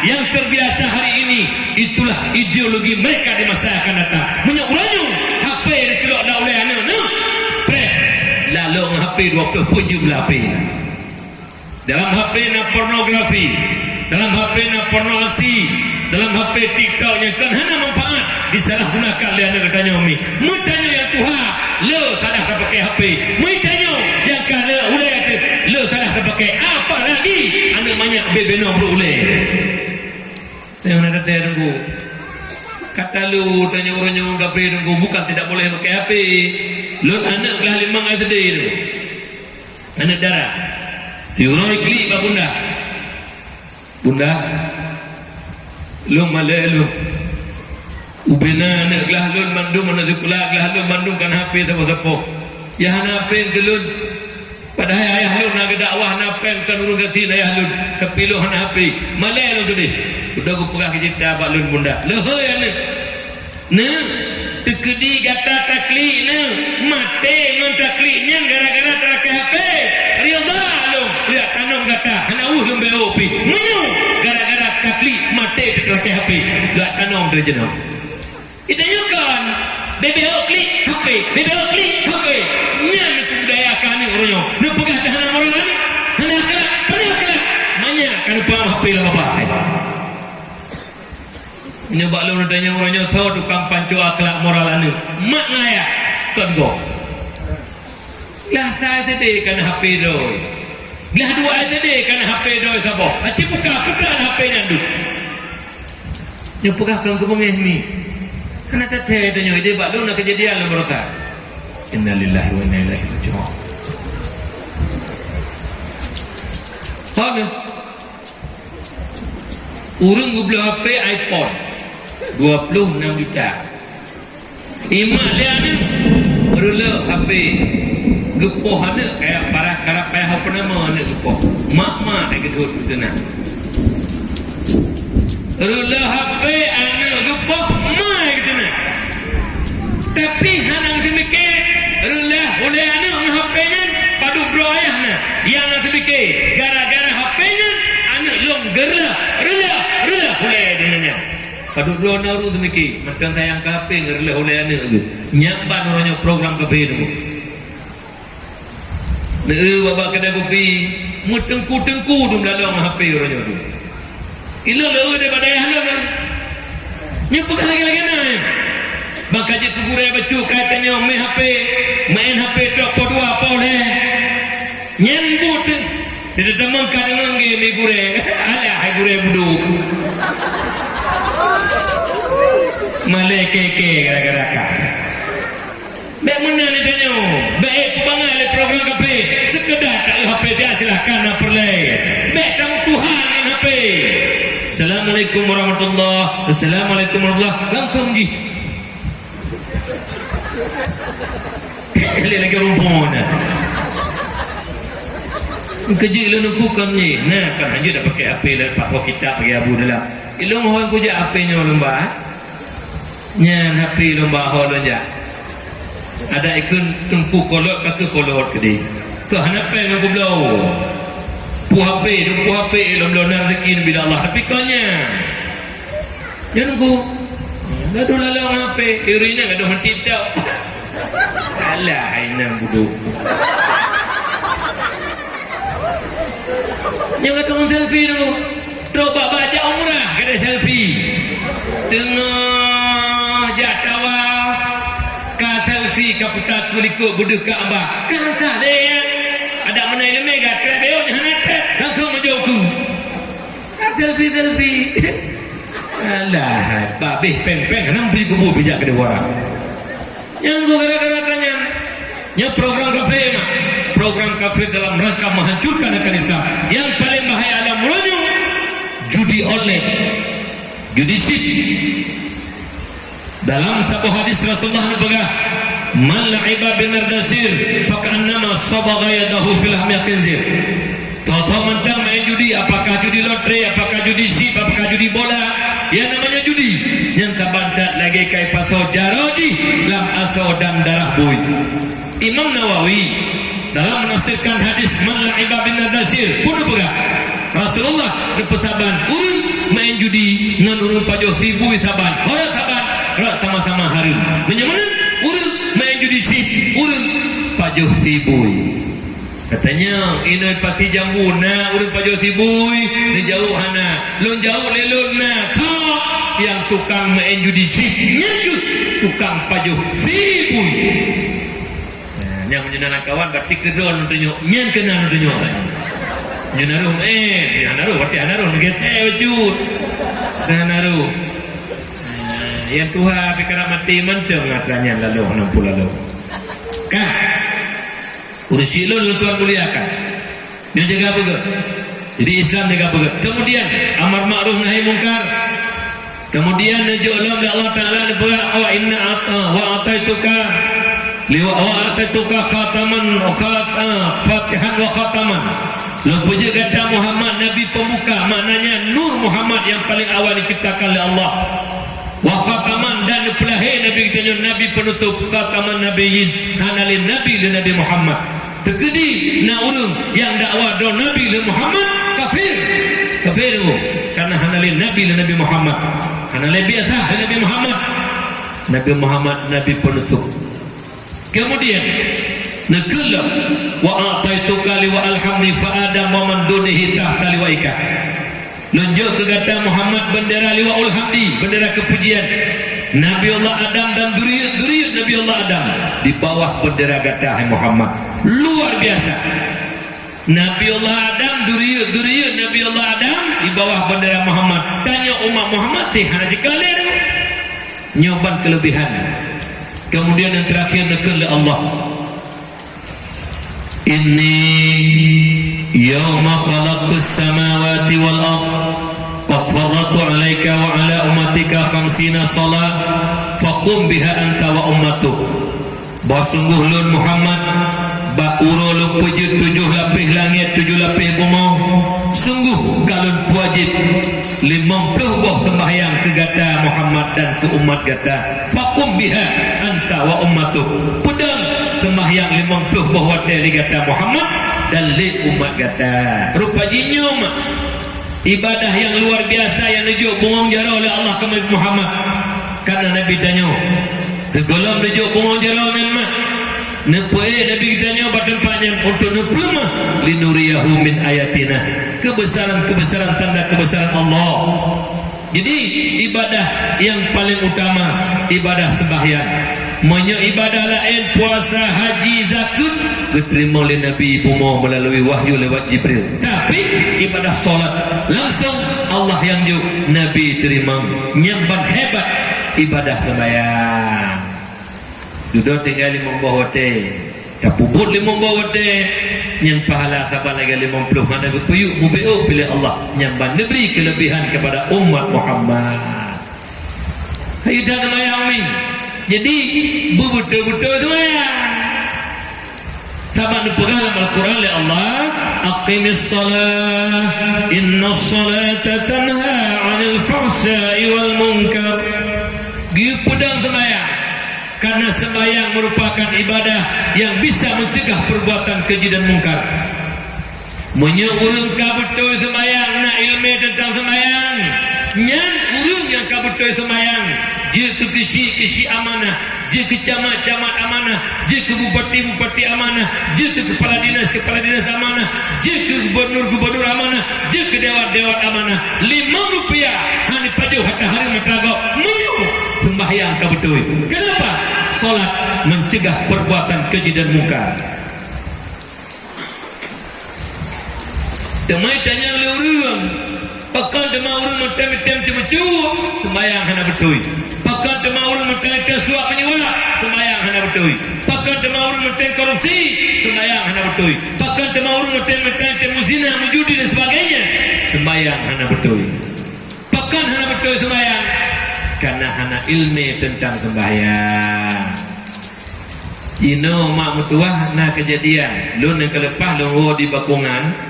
yang terbiasa hari ini, itulah ideologi mereka di masa akan datang. Menyuruhnya HP dicelok dah oleh anak no preh lalu HP 20 belah HP dalam HP na pornografi, dalam HP na pornografi, dalam HP TikToknya kan hana manfaat disalahgunakan oleh anak katanya umi. Mutanya yang Tuhan lo salah dah pakai HP, mutanya yang kana ulai tu lo salah dah pakai apa lagi anak banyak bebenong bro ulai. Tengok nak kata tunggu. Kata lu tanya orangnya enggak boleh tunggu, bukan tidak boleh pakai HP. Lu anak kelas 5 SD tu. Anak darah. Tiuroi klik pak bunda. Bunda. Lu malah lu. Ubena anak kelas lu mandum mana sekolah kelas lu mandum kan HP siapa-siapa. Ya hana HP gelun. Padahal ayah lu nak dakwah nak pen kan urung ganti ayah lu. Tapi lu hana HP. Malah lu tu deh. Udah aku perah ke cerita abang lun bunda. Lehoi anak. Nah, tekedi gata taklik nah. Mate ngon takliknya gara-gara terake HP. Riyadha lu. Lihat tanong gata. Hana lu beopi. Menyu gara-gara taklik mate terake HP. Lihat tanong derjenah. Itanya kan BBO klik HP. BBO klik HP. Nyan budaya kami orangnya. Nak pegah hana moral ni. Hana akhlak. Pada akhlak. Banyak kan paham HP lah bapak. Nyebab lu nadanya orangnya so tukang pancu akhlak moral anu mak ngaya kon go lah saya sedih kan HP doi lah dua sedih kan HP doi sabo aci buka HP nya duk nyu pegah kan kumeng ni kana tete danyo ide bak lu nak kejadian lu berosa innalillahi wa inna ilaihi raji'un tahu urang gublo HP iPhone 26 juta. Imak dia ni rela HP gepoh ada kayak para karapai apa nama ada gepoh. Mak-mak tak gedut tu nak. Rela HP ana gepoh mai gitu nak. Tapi hanang dimikir rela oleh ana HP nya padu bro ayah na. Yang nak dimikir gara-gara HP nya ana long gerla rela oleh dia. Paduk dua nauru tu mikir makan sayang kape ngerleh oleh anak tu nyamban orangnya program kape tu babak kedai kopi mutengku-tengku tu melalui HP orangnya tu ilo leu daripada ayah lu nyepuk lagi-lagi na bangka je kegurai bacu kaitannya main HP dok po dua po leh nyembut dia teman kadang game gurai alah gurai buduk Malay keke gara-gara kan. Baik mana ni tanya? Baik bangai le program HP. Sekedar tak HP dia silakan nak perlay. Baik kamu Tuhan ni HP. Assalamualaikum warahmatullahi. Assalamualaikum warahmatullahi. Langsung ji. Lagi rumpun. Kerja ilu nukukan ni. Nah kan hanya dah pakai HP dan pasal kita pakai abu dalam. Ilu mohon puja HP nya lembah. Nyan HP lomba holon ja. Ada ikun tungku kolot ke kolot kedi. Tu hanape ngaku blau. Pu HP lomba rezeki bila Allah. Tapi konya. Dia nunggu. Gaduh lalang HP, irinya gaduh henti tau. Alah ina buduk. Yang gaduh selfie tu. Coba baca umrah kada selfie. Tengah jatawa ka selfie ka putar kuliko buduk ka amba. Kan tak dia. Ada mana ilmu ga trabeo hanat langsung menjauhku. Selfie. Alah, babih peng-peng kenapa pergi kubur bijak kedua orang. Yang gua gara-gara tanya. Yang program kafir mah. Program kafir dalam rangka menghancurkan agama Islam. Yang paling bahaya adalah mulanya judi online. Judi sit. Dalam sebuah hadis Rasulullah berkata, "Man la'iba bil mardasir fakannama sabagha yadahu fil hamil khinzir." Tahu-tahu mentang main judi, apakah judi lotre, apakah judi sip, apakah judi bola, yang namanya judi. Yang kabantat lagi kai pasal jarodi lam aso dan darah bui. Imam Nawawi dalam menafsirkan hadis man la'iba bin nadasir pun berkata, Rasulullah berpesaban urang main judi ngan urang pajoh ribu saban orang saban rak sama-sama harum menyemenan urang main judi sip urang pajoh ribu katanya ini pasti jambuna urang pajoh ribu ni jauh hana lun jauh lelun na yang tukang main judi sip nyakut tukang pajoh ribu yang menyenangkan kawan berarti kedon tunjuk nyan kenal tunjuk nyenaruh nyenaruh berarti anaruh nget wujud nanaruh yang Tuhan pikir mati menteng ngatanya lalu 60 lalu kah urusi lu Tuhan muliakan dia jaga apa jadi Islam jaga apa kemudian amar ma'ruf nahi mungkar kemudian najulum Allah Ta'ala wa inna wa ataituka liwa wa ataituka khataman fatihan wa khataman lupa je kata Muhammad Nabi pemuka maknanya Nur Muhammad yang paling awal diciptakan oleh Allah wa khataman dan pelahir Nabi kita Nabi penutup khataman nabiyyin hanalin Nabi dan Nabi Muhammad terkedi na urung yang dakwah do Nabi dan Muhammad kafir tu karena hanalin Nabi dan Nabi Muhammad hanalin biasa Nabi Muhammad Nabi penutup kemudian nakulah wa ataituka li wa alhamdi fa adam wa man dunihi tahta liwaika lunjuk ke kata Muhammad bendera liwaul hamdi bendera kepujian Nabi Allah Adam dan zuriat Nabi Allah Adam di bawah bendera kata Muhammad luar biasa Nabi Allah Adam zuriat Nabi Allah Adam di bawah bendera Muhammad tanya umat Muhammad teh hana jekalen nyoban kelebihan kemudian yang terakhir nakal Allah inni yawma khalaqtus samawati wal ard qad faradtu alayka wa ala ummatika 50 salat faqum biha anta wa ummatuk basungguh lun Muhammad ba uro lu pujud 7 lapis langit 7 lapis bumi sungguh kalun wajib 50 buah sembahyang ke gata Muhammad dan ke umat gata faqum biha anta wa ummatuk pedang sembahyang 50 buah wate li gata Muhammad dan li umat gata rupanya ibadah yang luar biasa yang nujuk bungong jara oleh Allah ke Muhammad karena Nabi tanya tegolong nujuk bungong jara memang nepoe Nabi tanya pada tempatnya untuk neplemah linuriyahu min ayatina kebesaran tanda kebesaran Allah jadi ibadah yang paling utama ibadah sembahyang ibadah lain puasa haji zakat diterima oleh Nabi Muhammad melalui wahyu lewat Jibril tapi ibadah solat langsung Allah yang Nabi terima nyamban hebat ibadah sembahyang duduk tinggal 5 buah wate dah puput 5 buah wate yang pahala kapan lagi 50 mana kepuyuk mubi'u pilih Allah nyamban diberi kelebihan kepada umat Muhammad ayo dah sembahyang min jadi betul-betul sembahyang sahabat dipegang dalam Al-Quran oleh Allah aqimis salah inna salata tanha anil fahsya'i wal munkar dia pedang sembahyang karena sembahyang merupakan ibadah yang bisa mencegah perbuatan keji dan mungkar menyurung kabetul sembahyang nak ilmu tentang sembahyang nyan urung yang kabetul sembahyang dia ke kisi amanah dia ke camat amanah dia ke bupati amanah dia ke kepala dinas amanah dia ke gubernur amanah dia ke dewan amanah RM5 hani pajuh hatta hari matagok menyuruh sembahyang kabetul kenapa solat mencegah perbuatan keji dan mungkar temai tanya oleh orang pakan tema orang mentem cuma-cuma sembahyang hana betul pakan tema orang mentem kesuap menyuap sembahyang hana betul pakan tema orang mentem korupsi sembahyang hana betul pakan tema orang mentem zina menjudi dan sebagainya sembahyang hana betul pakan hana betul sembahyang karena hana ilmu tentang sembahyang ino mak mutuah na kejadian lu yang kelepah lu di Bakungan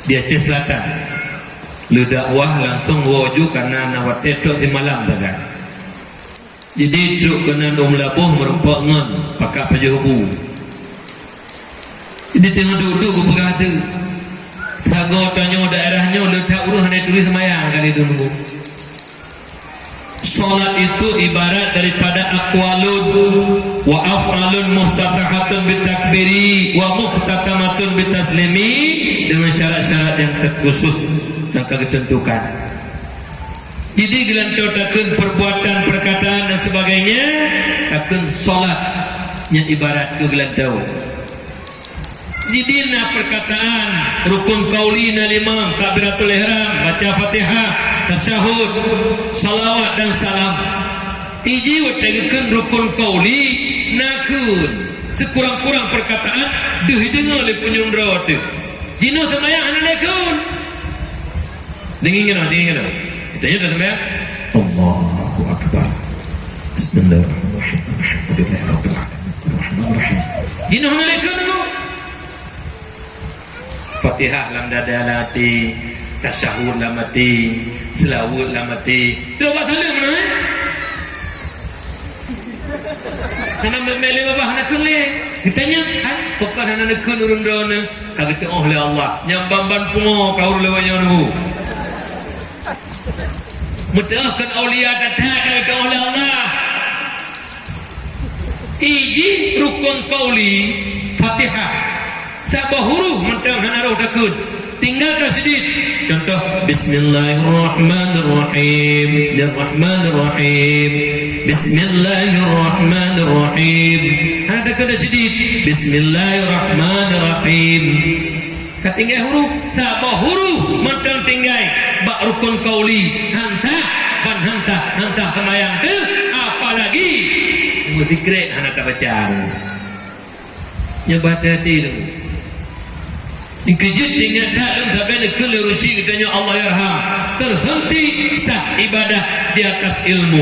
di Aceh Selatan lu dakwah langsung waju karena nawat tetok si malam saja jadi truk kena dom labuh merupuk ngon pakai pajuh hubu jadi tengah duduk ke perkata Sago tanyo daerahnya letak urus hanya tulis semayang kali dulu. Salat itu ibarat daripada aqwalun wa af'alun muftatahatun bitakbiri wa muhtatamatun bitaslimi, dengan syarat-syarat yang terkhusus yang ditentukan. Jadi gelantotakeun perbuatan, perkataan dan sebagainya akan salat yang ibarat tu gelantau. Jadi na perkataan rukun qaulina 5, takbiratul ihram, baca Fatihah, tasyahud, salawat dan salam. Iji wategekeun rukun qauli nakun sekurang-kurang perkataan deuh dengar le penyundra teh. Dina sembahyang anu nakun. Dingin ngena. Kitanya dah sembahyang. Allahu akbar. Bismillahirrahmanirrahim. Alhamdulillahirabbil alamin. Dina anu nakun. Fatihah lam dada lati, tasyahud lam mati, selawat lam mati. Tidak buat salam mana? Karena memilih babah nak kene. Ditanya, pokok nak kene urun dona. Kata oh le Allah, nyamban pungo kau lewanya nu. Mutakan aulia datang kata oh le Allah. Iji rukun qauli Fatihah. Sabah huruf mentang hanaruh takut. Tinggalkan sedikit. Contoh Bismillahirrahmanirrahim. Bismillahirrahmanirrahim. Bismillahirrahmanirrahim. Hana takut sedikit. Bismillahirrahmanirrahim. Ketinggal huruf. Sabah huruf mentang tinggal. Bak rukun qauli. Hanta semayang. Apalagi muzikrek hana kabacaan. Nyoba hati dulu. Dikejut tinggal tak dan sampai nak keleruci katanya Allah yarham. Terhenti sah ibadah di atas ilmu.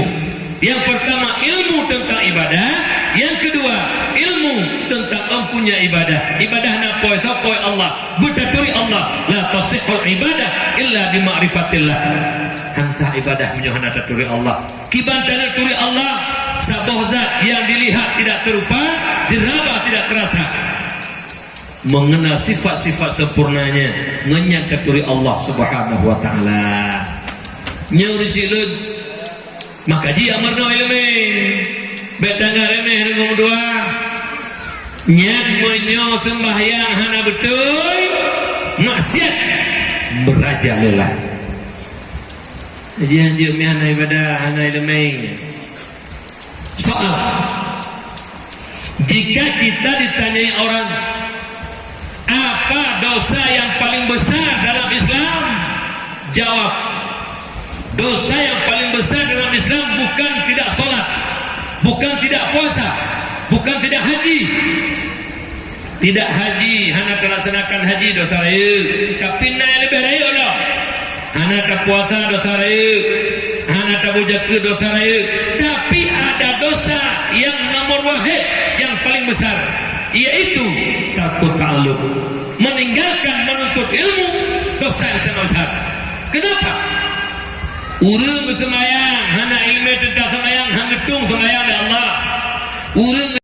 Yang pertama ilmu tentang ibadah, yang kedua ilmu tentang mempunyai ibadah. Ibadah nak poy sapoi Allah, bertaturi Allah. La tasihul ibadah illa bi ma'rifatillah. Hanta ibadah menyohana taturi Allah. Kibantana turi Allah sabah zat yang dilihat tidak terupa, diraba tidak terasa. Mengenal sifat-sifat sempurnanya, ngenyak keturi Allah Subhanahu wa taala. Nyuri silud maka dia amarna ilmu betanga remeh ngomong doa nyak menyo sembahyang hana betul maksiat merajalela. Jadi anjir mi hana ibadah hana ilmu. Soal, jika kita ditanyai orang apa dosa yang paling besar dalam Islam? Jawab, dosa yang paling besar dalam Islam bukan tidak solat, bukan tidak puasa, bukan tidak haji. Tidak haji, hana terlaksanakan haji dosa raya. Tapi naik lebih raya dah. Hana tak puasa dosa raya, hana tak bujaka dosa raya. Tapi ada dosa yang nomor wahid yang paling besar, yaitu takut ta'alluq, meninggalkan menuntut ilmu, dosa yang sangat besar. Kenapa? Urang bersemayang hana ilmu tentang semayang, hang getung semayang dari Allah. Urang